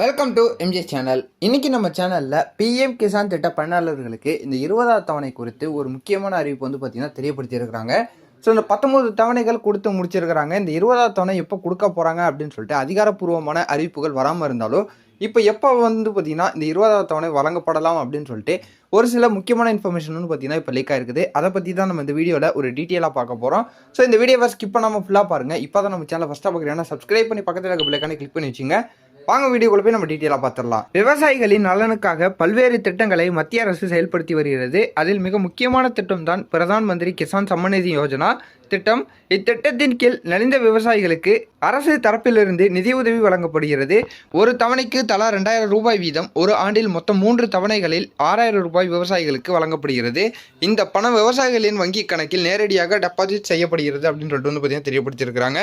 Welcome to MGS channel. இன்னைக்கு நம்ம சேனலில் பிஎம் கிசான் திட்ட பயனாளர்களுக்கு இந்த 20வது தவணை குறித்து ஒரு முக்கியமான அறிவிப்பு பார்த்தீங்கன்னா தெரியப்படுத்தியிருக்கிறாங்க. ஸோ இந்த 19 தவணைகள் கொடுத்து முடிச்சிருக்கிறாங்க. இந்த 20வது தவணை எப்போ கொடுக்க போகிறாங்க அப்படின்னு சொல்லிட்டு அதிகாரப்பூர்வமான அறிவிப்புகள் வராமல் இருந்தாலும் இப்போ எப்போ பார்த்தீங்கன்னா இந்த 20வது தவணை வழங்கப்படலாம் அப்படின்னு சொல்லிட்டு ஒரு சில முக்கியமான இன்ஃபர்மேஷன் பார்த்தீங்கன்னா இப்போ லீக் ஆயிருக்குது. அதை பற்றி தான் நம்ம இந்த வீடியோவில் ஒரு டீட்டெயிலாக பார்க்க போகிறோம். ஸோ இந்த வீடியோவை ஸ்கிப் பண்ணாமல் ஃபுல்லாக பாருங்கள். இப்போ தான் நம்ம சேனலை ஃபஸ்ட்டாக பார்க்குறீங்கன்னா சப்ஸ்கிரைப் பண்ணி பக்கத்தில் இருக்க பெல்லைக்கான கிளிக் பண்ணி வச்சுங்க. வாங்க வீடியோக்குள்ள போய் நம்ம டீட்டெயிலாக பார்த்துடலாம். விவசாயிகளின் நலனுக்காக பல்வேறு திட்டங்களை மத்திய அரசு செயல்படுத்தி வருகிறது. அதில் மிக முக்கியமான திட்டம் தான் பிரதான் மந்திரி கிசான் சம்மன் நிதி யோஜனா திட்டம். இத்திட்டத்தின் கீழ் நலிந்த விவசாயிகளுக்கு அரசு தரப்பிலிருந்து நிதியுதவி வழங்கப்படுகிறது. ஒரு தவணைக்கு தலா 2000 ரூபாய் வீதம் ஒரு ஆண்டில் மொத்தம் 3 தவணைகளில் 6000 ரூபாய் விவசாயிகளுக்கு வழங்கப்படுகிறது. இந்த பணம் விவசாயிகளின் வங்கி கணக்கில் நேரடியாக டெபாசிட் செய்யப்படுகிறது அப்படின்னு சொல்லிட்டு பார்த்தீங்கன்னா தெரியப்படுத்தியிருக்கிறாங்க.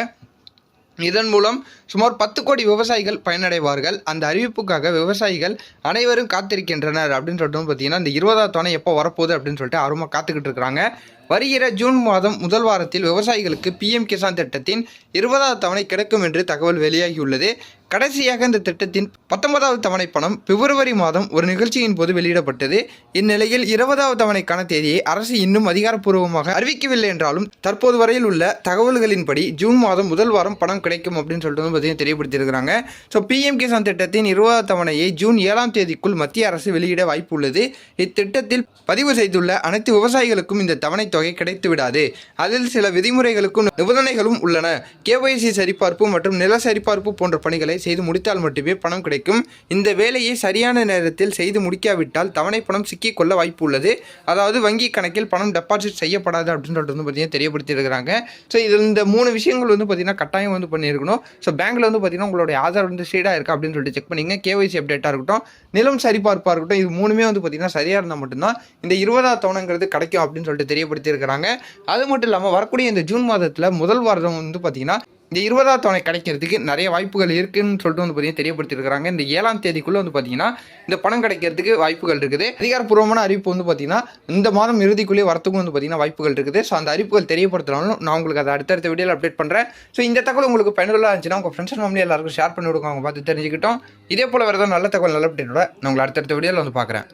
இதன் மூலம் சுமார் 10 கோடி விவசாயிகள் பயனடைவார்கள். அந்த அறிவிப்புக்காக விவசாயிகள் அனைவரும் காத்திருக்கின்றனர் அப்படின்னு சொல்லிட்டு பார்த்தீங்கன்னா இந்த 20வது தவணை எப்போ வரப்போகுது அப்படின்னு சொல்லிட்டு ஆர்வமாக காத்துக்கிட்டு இருக்கிறாங்க. வருகிற ஜூன் மாதம் முதல் வாரத்தில் விவசாயிகளுக்கு பிஎம் கிசான் திட்டத்தின் 20வது தவணை கிடைக்கும் என்று தகவல் வெளியாகியுள்ளது. கடைசியாக இந்த திட்டத்தின் 19வது தவணை பணம் பிப்ரவரி மாதம் ஒரு நிகழ்ச்சியின் போது வெளியிடப்பட்டது. இந்நிலையில் 20வது தவணைக்கான தேதியை அரசு இன்னும் அதிகாரப்பூர்வமாக அறிவிக்கவில்லை என்றாலும் தற்போது வரையில் உள்ள தகவல்களின்படி ஜூன் மாதம் முதல் வாரம் பணம் கிடைக்கும் அப்படின்னு சொல்லிட்டு பார்த்தீங்கன்னா தெரியப்படுத்தியிருக்கிறாங்க. ஸோ பிஎம் கிசான் திட்டத்தின் 20வது தவணையை ஜூன் 7ஆம் தேதிக்குள் மத்திய அரசு வெளியிட வாய்ப்பு உள்ளது. இத்திட்டத்தில் பதிவு செய்துள்ள அனைத்து விவசாயிகளுக்கும் இந்த தவணை தொகை கிடைத்து விடாது. அதில் சில விதிமுறைகளுக்கும் நிபந்தனைகளும் உள்ளன. கேஒய்சி சரிபார்ப்பு மற்றும் நில சரிபார்ப்பு போன்ற பணிகளை செய்து முடித்தால் மட்டுமே பணம் கிடைக்கும். இந்த வேலையை சரியான நேரத்தில் செய்து முடிக்காவிட்டால் தவணை பணம் சிக்கிக் கொள்ள வாய்ப்பு உள்ளது. அதாவது வங்கி கணக்கில் பணம் டெபாசிட் செய்யப்படாது அப்படின்னு சொல்லிட்டு பார்த்தீங்கன்னா தெரியப்படுத்தியிருக்கிறாங்க. ஸோ இதில் இந்த 3 விஷயங்கள் பார்த்தீங்கன்னா கட்டாயம் பண்ணியிருக்கணும். ஸோ பேங்க்கில் பார்த்தீங்கன்னா உங்களுடைய ஆதார் ஸ்ட்ரீடாக இருக்கா அப்படின்னு சொல்லிட்டு செக் பண்ணிங்க. கேஒய்சி அப்டேட்டாக இருக்கட்டும், நிலம் சரிபார்ப்பாக இருக்கட்டும், இது 3மே பார்த்தீங்கன்னா சரியாக இருந்தால் மட்டும்தான் இந்த 20வது தவணைங்கிறது கிடைக்கும் அப்படின்னு சொல்லிட்டு தெரியப்படுத்தியிருக்கிறாங்க. அது மட்டும் இல்லாமல் வரக்கூடிய இந்த ஜூன் மாதத்தில் முதல் வாரம் பார்த்தீங்கன்னா இந்த 20வது தவணை கிடைக்கிறதுக்கு நிறைய வாய்ப்புகள் இருக்குன்னு சொல்லிட்டு பார்த்தீங்கன்னா தெரியப்படுத்தியிருக்கிறாங்க. இந்த 7ஆம் தேதிக்குள்ளே பார்த்தீங்கன்னா இந்த பணம் கிடைக்கிறதுக்கு வாய்ப்புகள் இருக்குது. அதிகாரப்பூர்வமான அறிவிப்பு பார்த்தீங்கன்னா இந்த மாதம் இறுதிக்குள்ளேயே வரத்துக்கும் பார்த்தீங்கன்னா வாய்ப்புகள் இருக்குது. ஸோ அந்த அறிவிப்புகள் தெரியப்படுத்தினாலும் நான் உங்களுக்கு அதை அடுத்தடுத்த வீடியோவில் அப்டேட் பண்ணுறேன். ஸோ இந்த தகவல் உங்களுக்கு பயனுள்ளதாக இருந்துச்சுன்னா உங்கள் ஃப்ரெண்ட்ஸ் அண்ட் ஃபேமிலி எல்லாருக்கும் ஷேர் பண்ணி விடுங்க. அவங்க பார்த்து தெரிஞ்சுக்கிட்டோம். இதே போல் வேறு ஏதாவது நல்ல தகவல் நல்ல அப்டேட்டோட நான் உங்களை அடுத்தடுத்த வீடியோவில் பார்க்குறேன்.